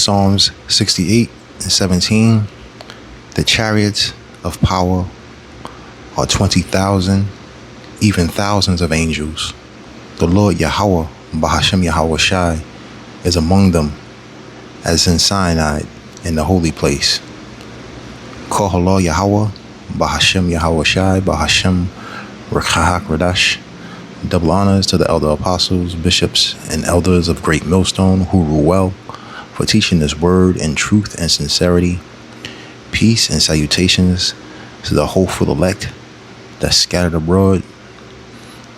Psalms 68 and 17, the chariots of power are 20,000, even thousands of angels. The Lord Yahawah, Bahashem Yahawashi, is among them, as in Sinai, in the holy place. Kohala Yahawah, Bahashem Yahawashi, Bahashem Rekahak Radash. Double honors to the elder apostles, bishops, and elders of Great Millstone who rule well, for teaching this word in truth and sincerity. Peace and salutations to the hopeful elect that's scattered abroad,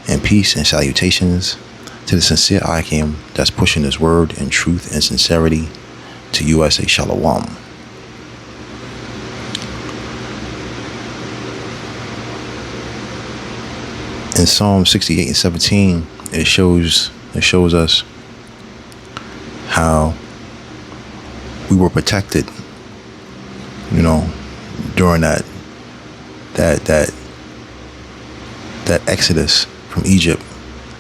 and peace and salutations to the sincere Akim that's pushing this word in truth and sincerity to USA Shalom. In Psalm 68 and 17, it shows us how we were protected, during that exodus from Egypt,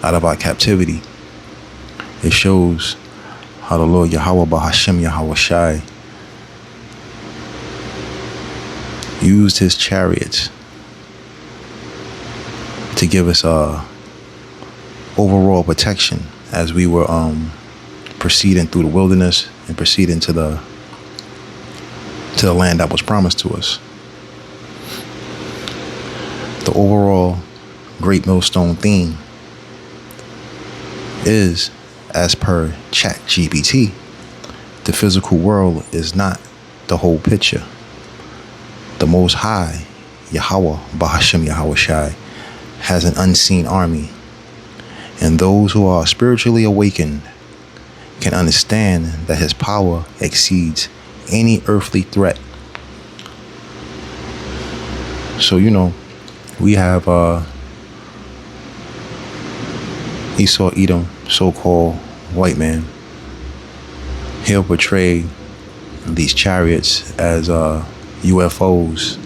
out of our captivity. It shows how the Lord Yahawah Bahashem Yahawashi used his chariots to give us overall protection as we were proceeding through the wilderness and proceeding to the land that was promised to us. The overall Great Millstone theme is, as per ChatGPT, the physical world is not the whole picture. The Most High, Yahawah Bahashem Yahawashi, has an unseen army, and those who are spiritually awakened can understand that his power exceeds any earthly threat. So we have Esau Edom, so-called white man. He'll portray these chariots as UFOs,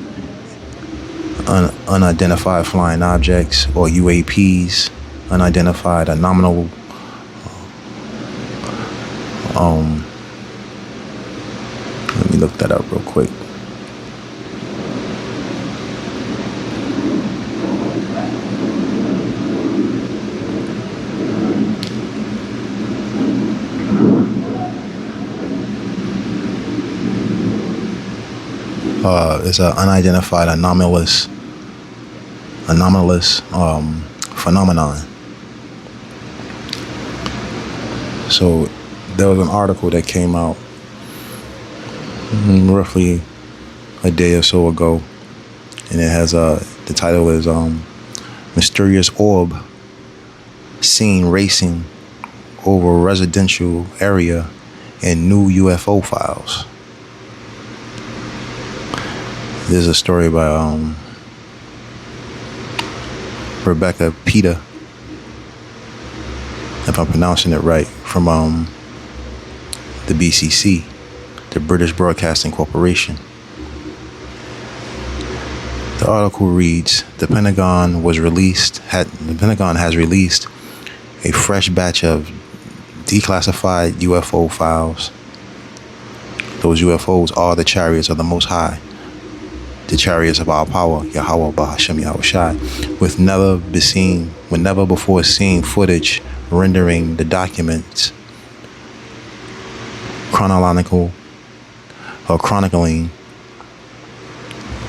unidentified flying objects, or UAPs, unidentified anomalous let me look that up real quick. It's an unidentified anomalous phenomenon. So there was an article that came out roughly a day or so ago, and it has the title is Mysterious Orb Seen Racing Over Residential Area in New UFO Files. There's a story by Rebecca Peter, if I'm pronouncing it right, from the BCC, the British Broadcasting Corporation. The article reads, The Pentagon has released a fresh batch of declassified UFO files. Those UFOs are the chariots of the Most High, the chariots of our power, Yahawah Bahashem Yahawashi, with never before seen footage rendering the documents chronicling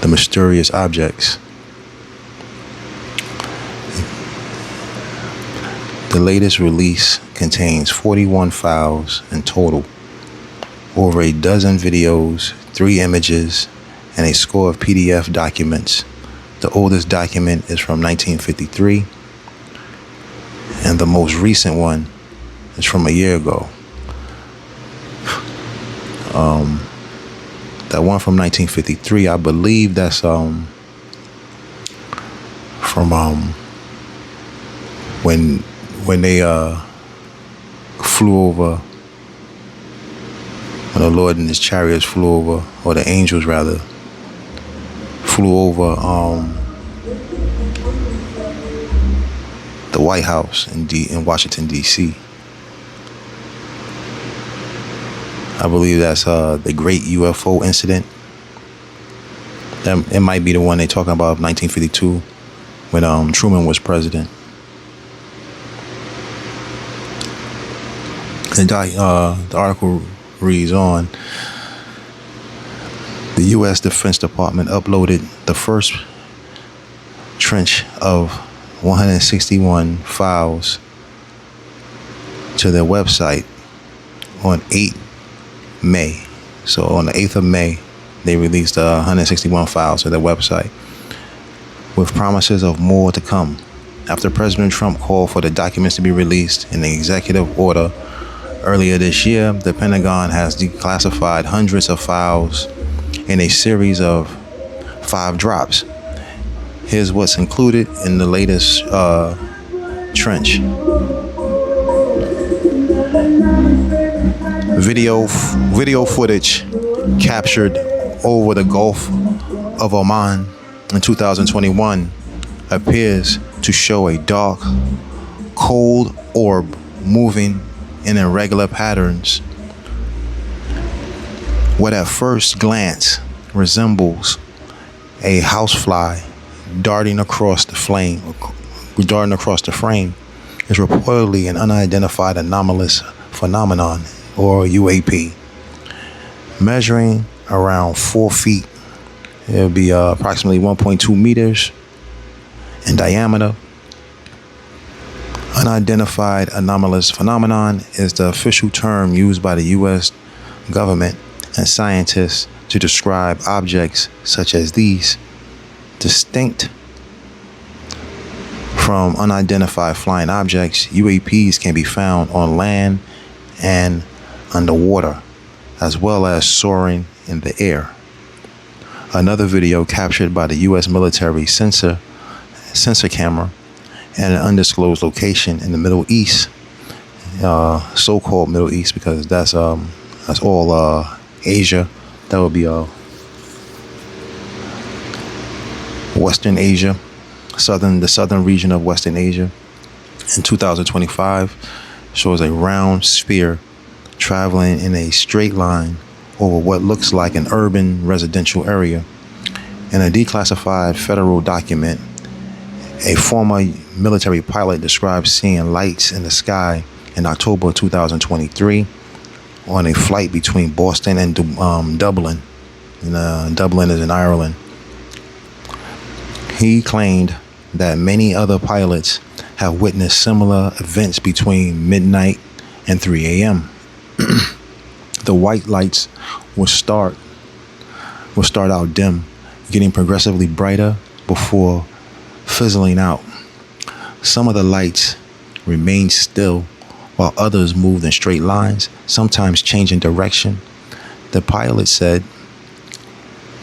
the mysterious objects. The latest release contains 41 files in total, over a dozen videos, 3 images, and a score of PDF documents. The oldest document is from 1953, and the most recent one is from a year ago. That one from 1953, I believe that's from when they flew over, when the Lord and his chariots flew over, or the angels rather, flew over the White House in Washington, D.C. I believe that's the Great UFO Incident. It might be the one they're talking about, 1952, when Truman was president. The article reads on: the U.S. Defense Department uploaded the first trench of 161 files to their website on 8 May. So on the 8th of May, they released 161 files to their website, with promises of more to come. After President Trump called for the documents to be released in the executive order earlier this year, the Pentagon has declassified hundreds of files in a series of 5 drops. Here's what's included in the latest trench. Video footage captured over the Gulf of Oman in 2021 appears to show a dark, cold orb moving in irregular patterns. What at first glance resembles a housefly darting across the frame is reportedly an unidentified anomalous phenomenon, or UAP, measuring around 4 feet. It'll be approximately 1.2 meters in diameter. Unidentified anomalous phenomenon is the official term used by the U.S. government and scientists to describe objects such as these. Distinct from unidentified flying objects, UAPs can be found on land and underwater, as well as soaring in the air. Another video captured by the U.S. military sensor camera at an undisclosed location in the Middle East, so-called Middle East, because that's all Asia. That would be Western Asia, the southern region of Western Asia. In 2025, shows a round sphere traveling in a straight line over what looks like an urban residential area. In a declassified federal document, a former military pilot describes seeing lights in the sky in October 2023 on a flight between Boston and Dublin. Dublin is in Ireland. He claimed that many other pilots have witnessed similar events between midnight and 3 a.m. The white lights will start out dim, getting progressively brighter before fizzling out. Some of the lights remain still, while others moved in straight lines, sometimes changing direction. The pilot said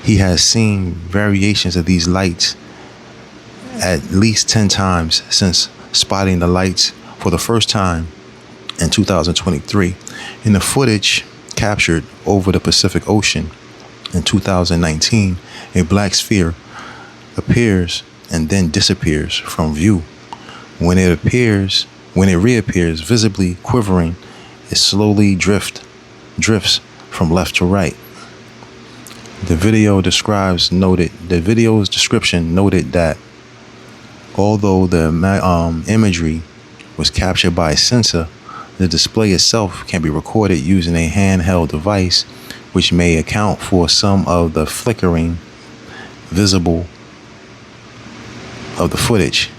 he has seen variations of these lights at least 10 times since spotting the lights for the first time in 2023. In the footage captured over the Pacific Ocean in 2019, a black sphere appears and then disappears from view. When it reappears, visibly quivering, it slowly drifts from left to right. The video's description noted that although the imagery was captured by a sensor, the display itself can be recorded using a handheld device, which may account for some of the flickering visible of the footage.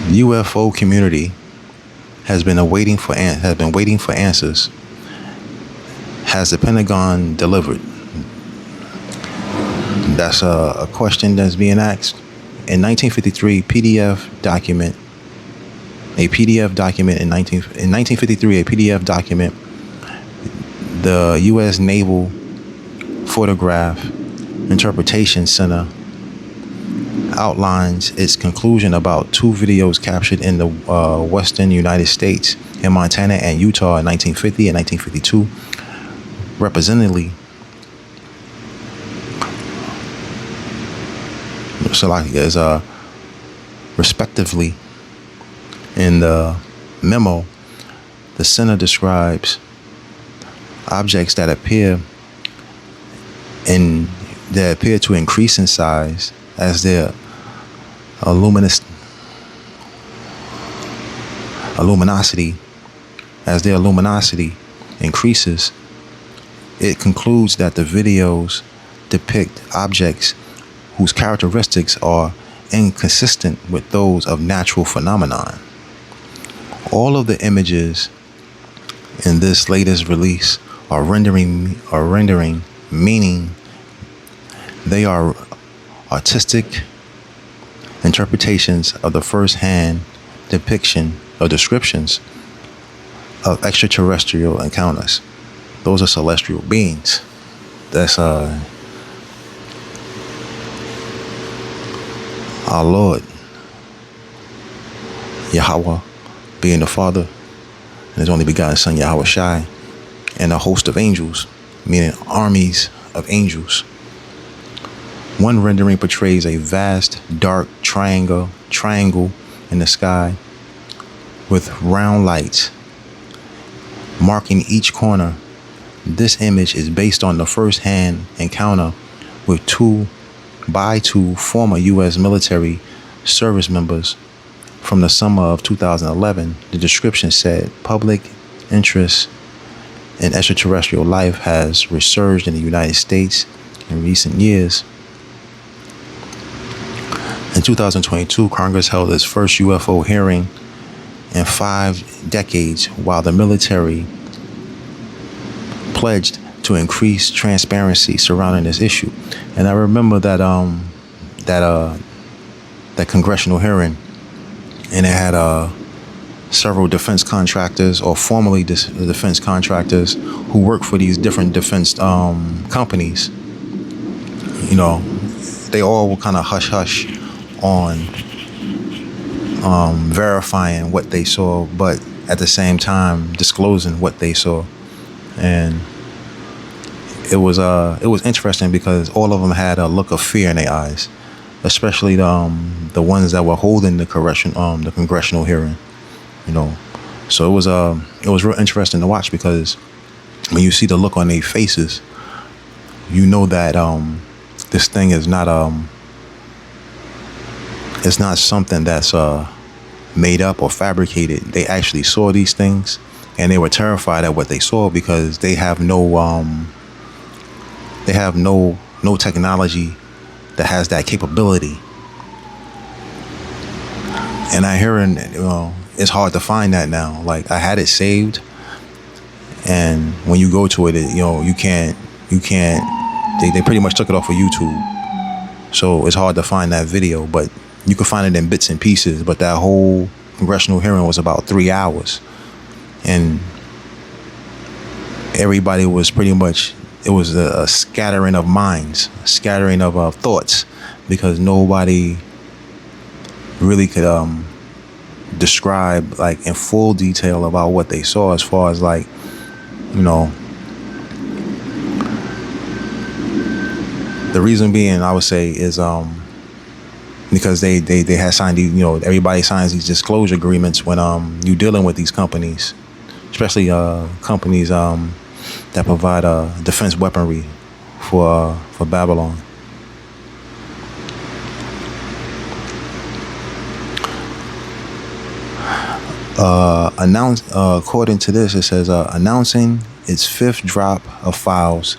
The UFO community has been waiting for answers. Has the Pentagon delivered? That's a question that's being asked. In 1953, in 1953, a PDF document, the U.S. Naval Photograph Interpretation Center outlines its conclusion about 2 videos captured in the western United States, in Montana and Utah in 1950 and 1952, respectively. In the memo, The center describes objects that appear to increase in size as their luminosity increases. It concludes that the videos depict objects whose characteristics are inconsistent with those of natural phenomenon. All of the images in this latest release are rendering meaning. They are artistic interpretations of the first-hand depiction or descriptions of extraterrestrial encounters. Those are celestial beings. That's our Lord Yahawah being the Father and His only begotten Son Yahawashi, and a host of angels, meaning armies of angels. One rendering portrays a vast dark triangle in the sky with round lights marking each corner. This image is based on the first-hand encounter with two former U.S. military service members from the summer of 2011. The description said, public interest in extraterrestrial life has resurged in the United States in recent years. In 2022, Congress held its first UFO hearing in 5 decades, while the military pledged to increase transparency surrounding this issue. And I remember that congressional hearing, and it had several defense contractors, or formerly defense contractors, who work for these different defense companies. You know, they all were kind of hush-hush on verifying what they saw, but at the same time disclosing what they saw. And it was interesting because all of them had a look of fear in their eyes, especially the ones that were holding the congressional hearing. You know, so it was real interesting to watch, because when you see the look on their faces, you know that this thing is not it's not something that's made up or fabricated. They actually saw these things, and they were terrified at what they saw, because they have no technology that has that capability. And I hear, it's hard to find that now. Like, I had it saved, and when you go to it, you can't. They pretty much took it off of YouTube, so it's hard to find that video. But you can find it in bits and pieces. But that whole congressional hearing was about 3 hours, and everybody was pretty much. It was a scattering of minds, a scattering of thoughts, because nobody really could describe like in full detail about what they saw, as far as like, the reason being, I would say, is because they had signed these, everybody signs these disclosure agreements when you're dealing with these companies, especially companies that provide defense weaponry for Babylon. According to this, it says announcing its 5th drop of files.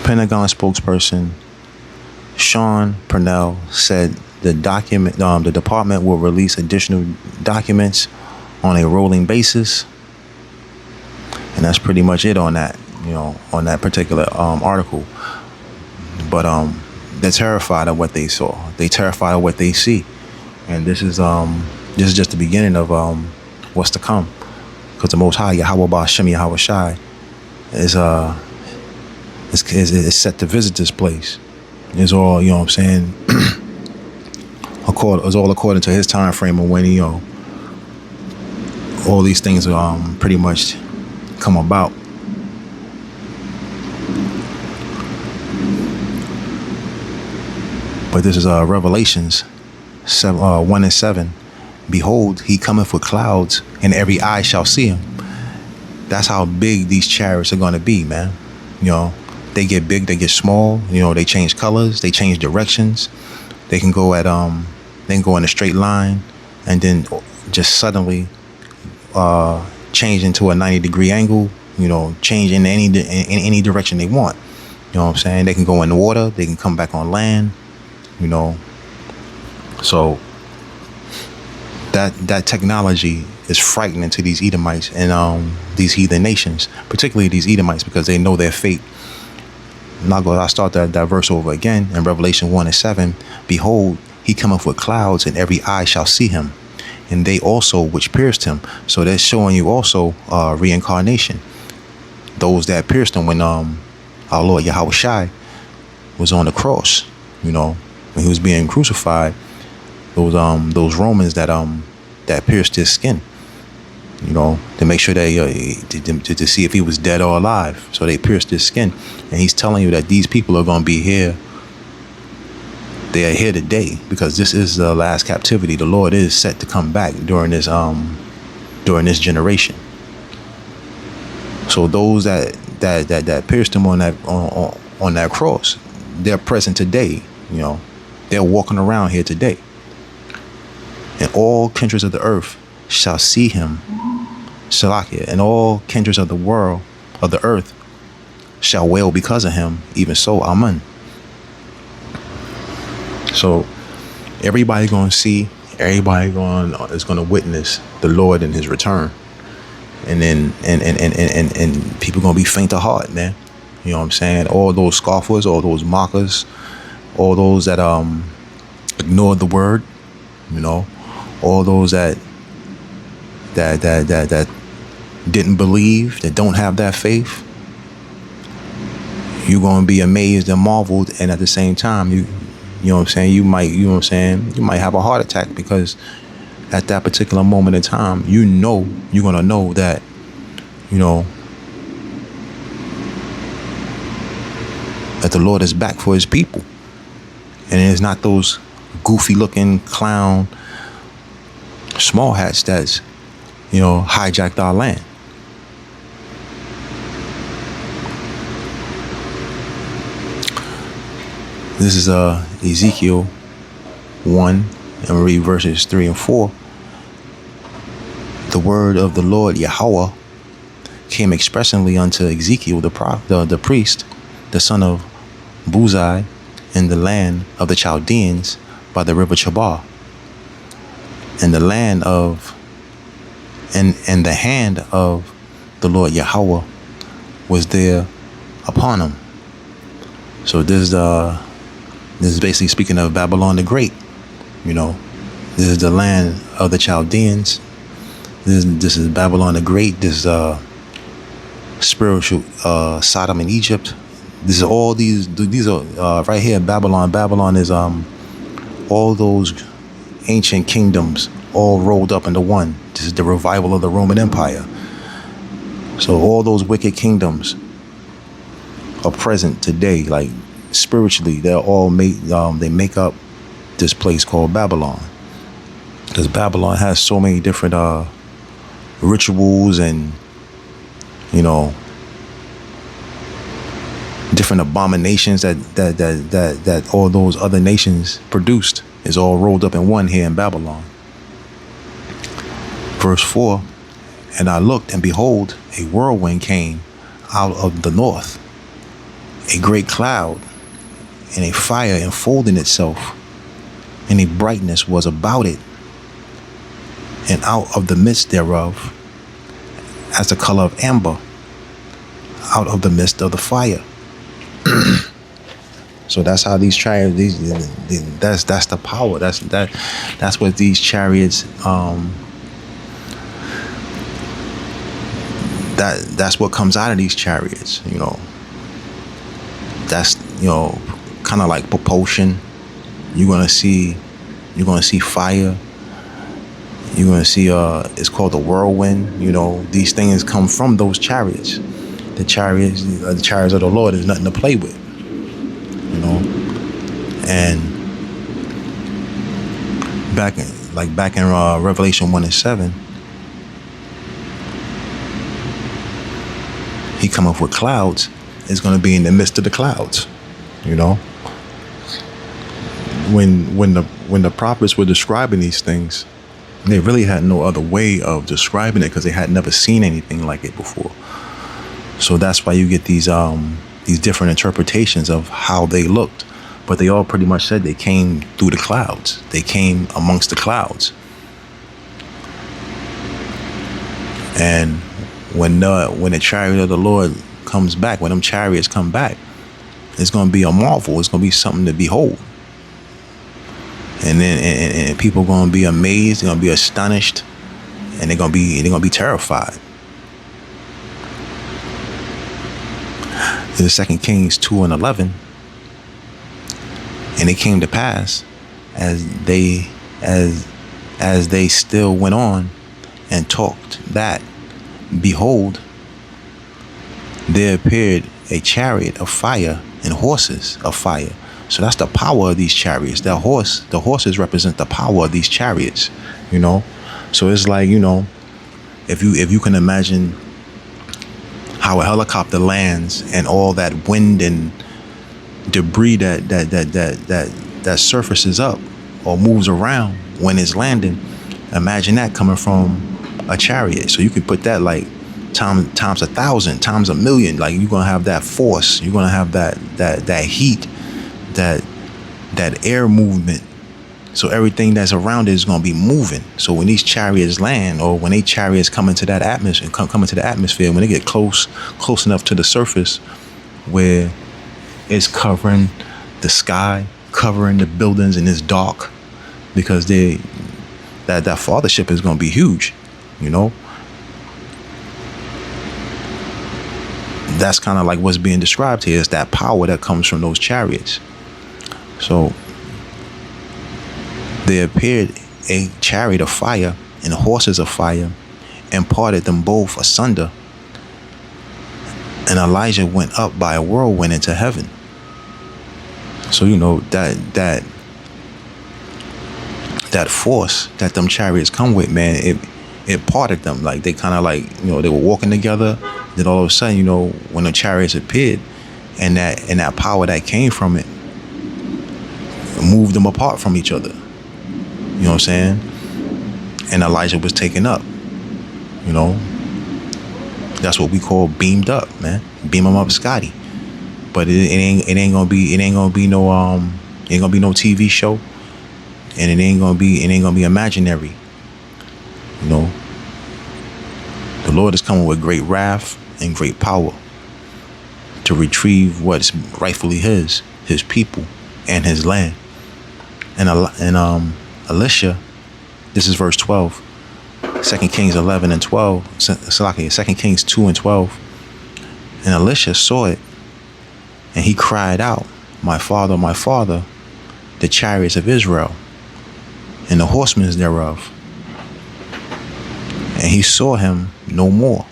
Pentagon spokesperson Sean Purnell said the department will release additional documents on a rolling basis, and that's pretty much it on that, on that particular article. But they're terrified of what they saw. They terrified of what they see, and this is just the beginning of what's to come, because the Most High Yahawah Ba'Shem Yahawashi is set to visit this place. It's all, it's all according to his time frame of when all these things pretty much come about. But this is Revelations 1:7. Behold, he cometh with clouds, and every eye shall see him. That's how big these chariots are going to be, man. You know, they get big, they get small. You know, they change colors, they change directions. They can go in a straight line, and then just suddenly change into a 90-degree angle. You know, change in any direction they want. You know what I'm saying? They can go in the water, they can come back on land. You know, so that technology is frightening to these Edomites and these heathen nations, particularly these Edomites, because they know their fate. I'll start that verse over again in Revelation 1:7. Behold, he cometh with clouds, and every eye shall see him, and they also which pierced him. So they're showing you also reincarnation. Those that pierced him when our Lord Yahawashi was on the cross, you know, when he was being crucified. Those Romans that pierced his skin, you know, to make sure they to see if he was dead or alive. So they pierced his skin, and he's telling you that these people are going to be here. They are here today because this is the last captivity. The Lord is set to come back during this generation. So those that pierced him on that cross, they're present today. You know, they're walking around here today. And all kindreds of the earth shall see him, Shalakia, and all kindreds of the world, of the earth, shall wail because of him, even so, Amen. So everybody gonna see, everybody is gonna witness the Lord in his return. And then and people gonna be faint of heart, man. You know what I'm saying? All those scoffers, all those mockers, all those that ignored the word, you know, all those that didn't believe, that don't have that faith. You're gonna be amazed and marveled, and at the same time, you know what I'm saying, you might have a heart attack, because at that particular moment in time, you're gonna know that, you know, that the Lord is back for his people. And it's not those goofy looking clown small hats that's, you know, hijacked our land. This is Ezekiel 1, and we read verses 3 and 4. The word of the Lord Yahawah came expressly unto Ezekiel the priest, the son of Buzai, in the land of the Chaldeans by the river Chabar. And the land of and the hand of the Lord Yahawah was there upon him. So this is basically speaking of Babylon the Great. You know, this is the land of the Chaldeans. This is Babylon the Great. This is spiritual Sodom and Egypt. This is all these are right here. Babylon is all those ancient kingdoms all rolled up into one. This is the revival of the Roman Empire. So all those wicked kingdoms are present today. Like spiritually, they're all they make up this place called Babylon, because Babylon has so many different rituals and, you know, different abominations that all those other nations produced is all rolled up in one here in Babylon. Verse 4, and I looked, and behold, a whirlwind came out of the north, a great cloud, and a fire enfolding itself, and a brightness was about it, and out of the midst thereof, as the color of amber, out of the midst of the fire. So that's how these chariots, that's the power. That's what these chariots, that's what comes out of these chariots, you know. That's, you know, kind of like propulsion. You're gonna see fire. You're gonna see it's called the whirlwind. You know, these things come from those chariots. The chariots of the Lord is nothing to play with, you know. And back in, like back in Revelation 1 and 7, he come up with clouds. It's going to be in the midst of the clouds, you know. When the prophets were describing these things, they really had no other way of describing it because they had never seen anything like it before. So that's why you get these different interpretations of how they looked. But they all pretty much said they came through the clouds. They came amongst the clouds. And when the chariot of the Lord comes back, when them chariots come back, it's going to be a marvel. It's going to be something to behold. And then and people are going to be amazed. They're going to be astonished, and they're going to be terrified. In 2 Kings 2 and 11, and it came to pass as they still went on and talked that, behold, there appeared a chariot of fire and horses of fire. So that's the power of these chariots. The horses represent the power of these chariots, you know. So it's like, you know, if you can imagine how a helicopter lands and all that wind and debris that surfaces up or moves around when it's landing, imagine that coming from a chariot. So you could put that like times 1,000, times 1,000,000. Like you're gonna have that force. You're gonna have that heat, that air movement. So everything that's around it is going to be moving. So when these chariots land, or when they chariots come into that atmosphere, come into the atmosphere, when they get close enough to the surface where it's covering the sky, covering the buildings, and it's dark, because that fathership is going to be huge, you know. That's kind of like what's being described here, is that power that comes from those chariots. So there appeared a chariot of fire and horses of fire, and parted them both asunder. And Elijah went up by a whirlwind into heaven. So you know that force that them chariots come with, man, it parted them. Like they kind of like, you know, they were walking together. Then all of a sudden, you know, when the chariots appeared, and that power that came from it moved them apart from each other. You know what I'm saying? And Elijah was taken up. You know, that's what we call beamed up, man. Beam him up, Scotty. But it ain't gonna be no TV show, and it ain't gonna be imaginary. You know, the Lord is coming with great wrath and great power to retrieve what's rightfully his people and his land. And Elisha, this is verse 12, 2 Kings 11 and 12, 2 Kings 2 and 12. And Elisha saw it, and he cried out, my father, the chariots of Israel, and the horsemen thereof. And he saw him no more.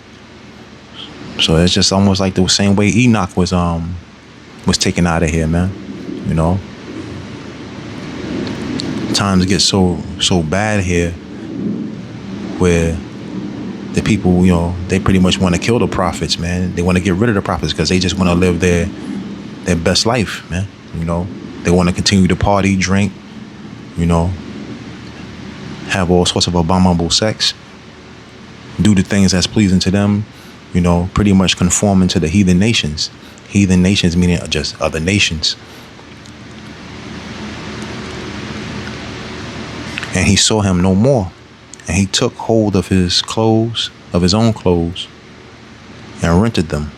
So it's just almost like the same way Enoch was taken out of here, man. You know, times get so bad here where the people, you know, they pretty much want to kill the prophets, man. They want to get rid of the prophets because they just want to live their best life, man. You know, they want to continue to party, drink, you know, have all sorts of abominable sex, do the things that's pleasing to them, you know, pretty much conforming to the heathen nations. Heathen nations meaning just other nations. And he saw him no more. And he took hold of his clothes, of his own clothes, and rented them.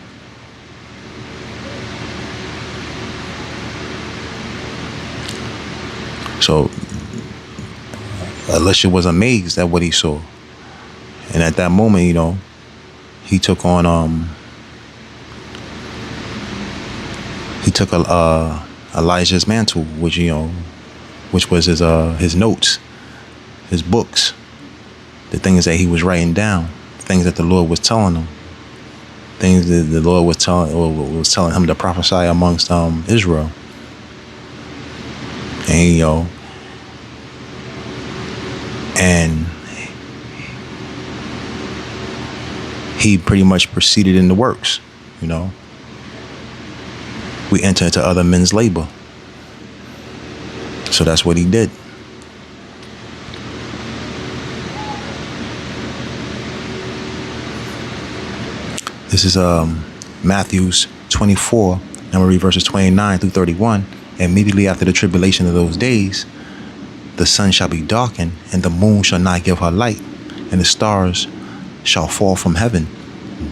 So Elisha was amazed at what he saw. And at that moment, you know, he took on Elijah's mantle, which, you know, which was his notes, his books, the things that he was writing down, things that the Lord was telling him, things that the Lord was telling him to prophesy amongst Israel. And, you know, And he pretty much proceeded in the works, you know. We enter into other men's labor. So that's what he did. This is Matthew's 24, and we'll read verses 29 through 31. Immediately after the tribulation of those days, the sun shall be darkened, and the moon shall not give her light, and the stars shall fall from heaven.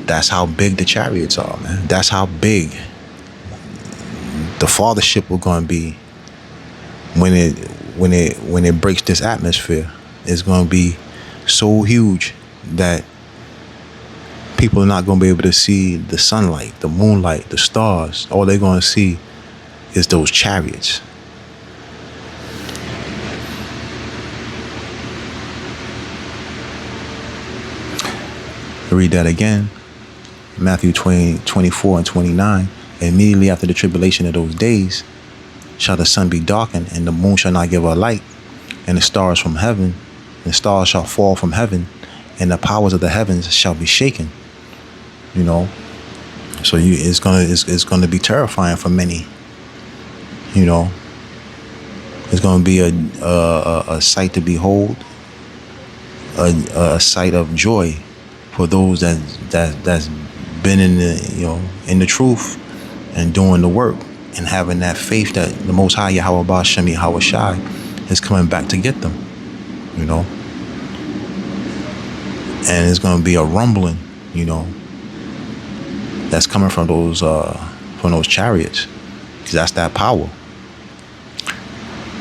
That's how big the chariots are, man. That's how big the fathership will going to be when it breaks this atmosphere. It's going to be so huge that people are not going to be able to see the sunlight, the moonlight, the stars. All they're going to see is those chariots. Read that again. Matthew 24 and 29. Immediately after the tribulation of those days shall the sun be darkened, and the moon shall not give her light, and the stars from heaven, the stars shall fall from heaven, and the powers of the heavens shall be shaken. You know, so it's gonna be terrifying for many. You know, it's gonna be a sight to behold, a sight of joy for those that's been in the in the truth and doing the work and having that faith that the Most High Yahawah Yahawashi is coming back to get them. You know, and it's gonna be a rumbling. You know, that's coming from those chariots, because that's that power.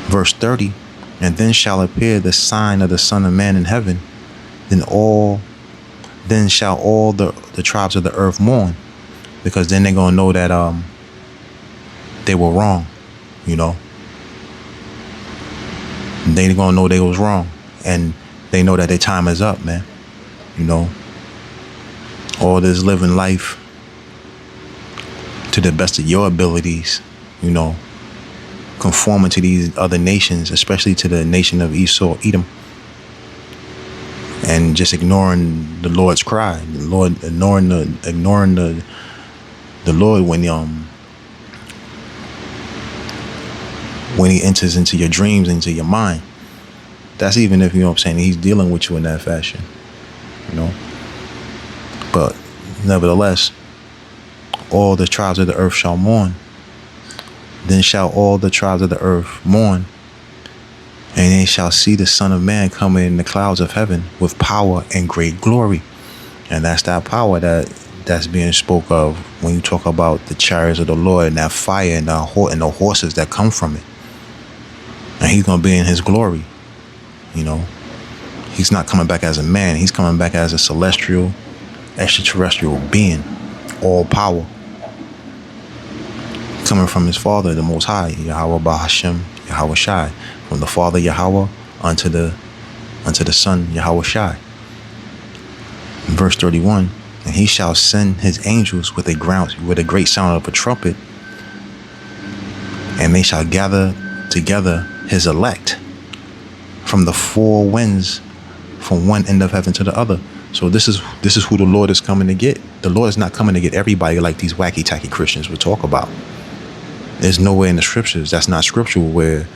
Verse 30, and then shall appear the sign of the Son of Man in heaven, then shall all the tribes of the earth mourn, because then they're gonna know that they were wrong, you know. They're gonna know they was wrong, and they know that their time is up, man. You know, all this living life to the best of your abilities, you know, conforming to these other nations, especially to the nation of Esau, Edom, and just ignoring the Lord's cry, the Lord ignoring the Lord when he enters into your dreams, into your mind. That's even if, you know what I'm saying, he's dealing with you in that fashion, you know. But nevertheless, all the tribes of the earth shall mourn. Then shall all the tribes of the earth mourn, and they shall see the Son of Man coming in the clouds of heaven with power and great glory. And that's that power that's being spoke of when you talk about the chariots of the Lord and that fire and the horses that come from it. And he's going to be in his glory. You know, he's not coming back as a man. He's coming back as a celestial, extraterrestrial being, all power, coming from his Father, the Most High, Yahawah Bahashem, Yahawashi, from the Father Yahawah unto the Son Yahawashi. Verse 31, and he shall send his angels with a great sound of a trumpet, and they shall gather together his elect from the four winds, from one end of heaven to the other. So this is who the Lord is coming to get. The Lord is not coming to get everybody like these wacky tacky Christians would talk about. There's nowhere in the scriptures, that's not scriptural, where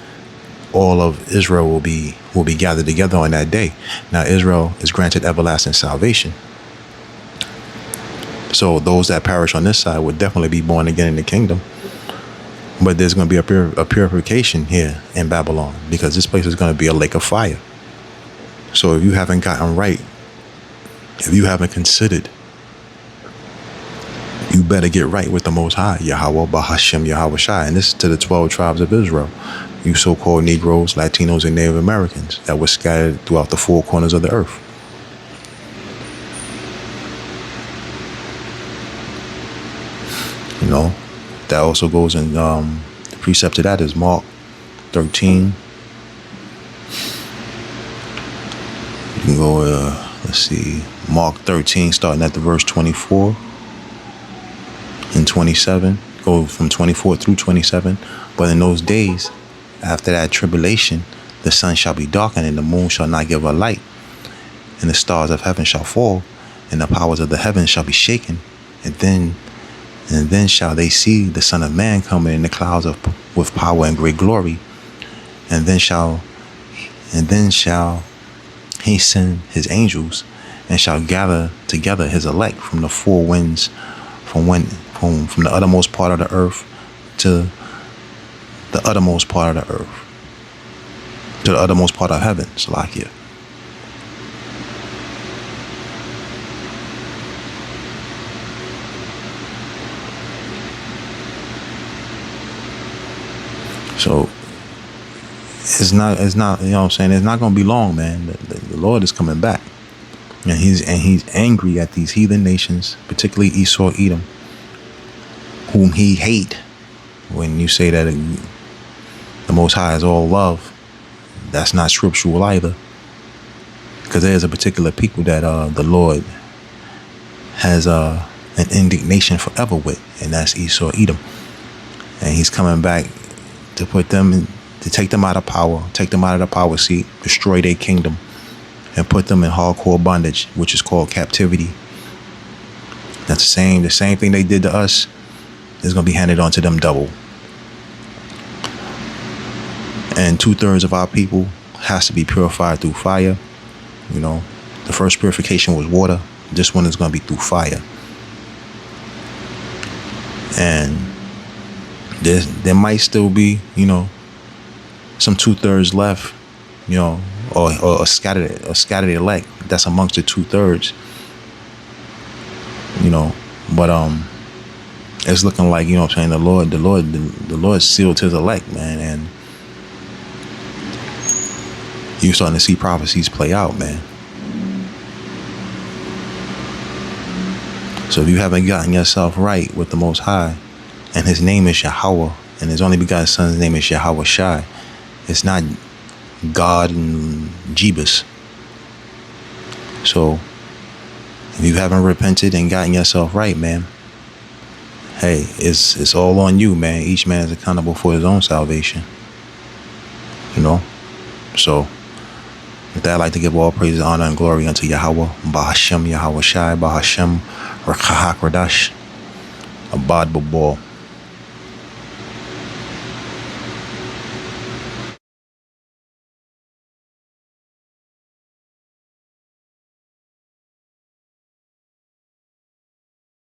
all of Israel will be gathered together on that day. Now Israel is granted everlasting salvation. So those that perish on this side would definitely be born again in the kingdom. But there's going to be a purification here in Babylon, because this place is going to be a lake of fire. So if you haven't gotten right, if you haven't considered, you better get right with the Most High, Yahawah Bahashem Yahawashi. And this is to the 12 tribes of Israel, you so-called Negroes, Latinos, and Native Americans that were scattered throughout the four corners of the earth. You know, that also goes in, the precept to that is Mark 13. You can go, let's see, Mark 13, starting at the verse 24 and 27. Go from 24 through 27. But in those days, after that tribulation, the sun shall be darkened, and the moon shall not give her light, and the stars of heaven shall fall, and the powers of the heavens shall be shaken. And then shall they see the Son of Man coming in the clouds with power and great glory. And then shall he send his angels, and shall gather together his elect from the four winds, from the uttermost part of the earth to the uttermost part of the earth, to the uttermost part of heaven. Salakia. So it's not, you know what I'm saying? It's not going to be long, man. The Lord is coming back. And he's angry at these heathen nations, particularly Esau, Edom, whom he hate. When you say that the Most High is all love, that's not scriptural either. Because there's a particular people that the Lord has an indignation forever with, and that's Esau, Edom. And he's coming back to put them in, to take them out of power, take them out of the power seat, destroy their kingdom, and put them in hardcore bondage, which is called captivity. That's the same thing they did to us is going to be handed on to them double. And 2/3 of our people has to be purified through fire. You know, the first purification was water. This one is going to be through fire. And there might still be, you know, some 2/3 left, you know, or a scattered elect that's amongst the 2/3, you know. But it's looking like, you know what I'm saying, the Lord sealed his elect, man, and you're starting to see prophecies play out, man. So if you haven't gotten yourself right with the Most High, and his name is Yahawah, and his only begotten son's name is Yahawashi, it's not God and Jebus. So if you haven't repented and gotten yourself right, man, hey, it's all on you, man. Each man is accountable for his own salvation, you know. So with that, I'd like to give all praise, honor, and glory unto Yahawah, Bahashem Yahawashi, Bahashem Rakahak Radash, Abad Babal.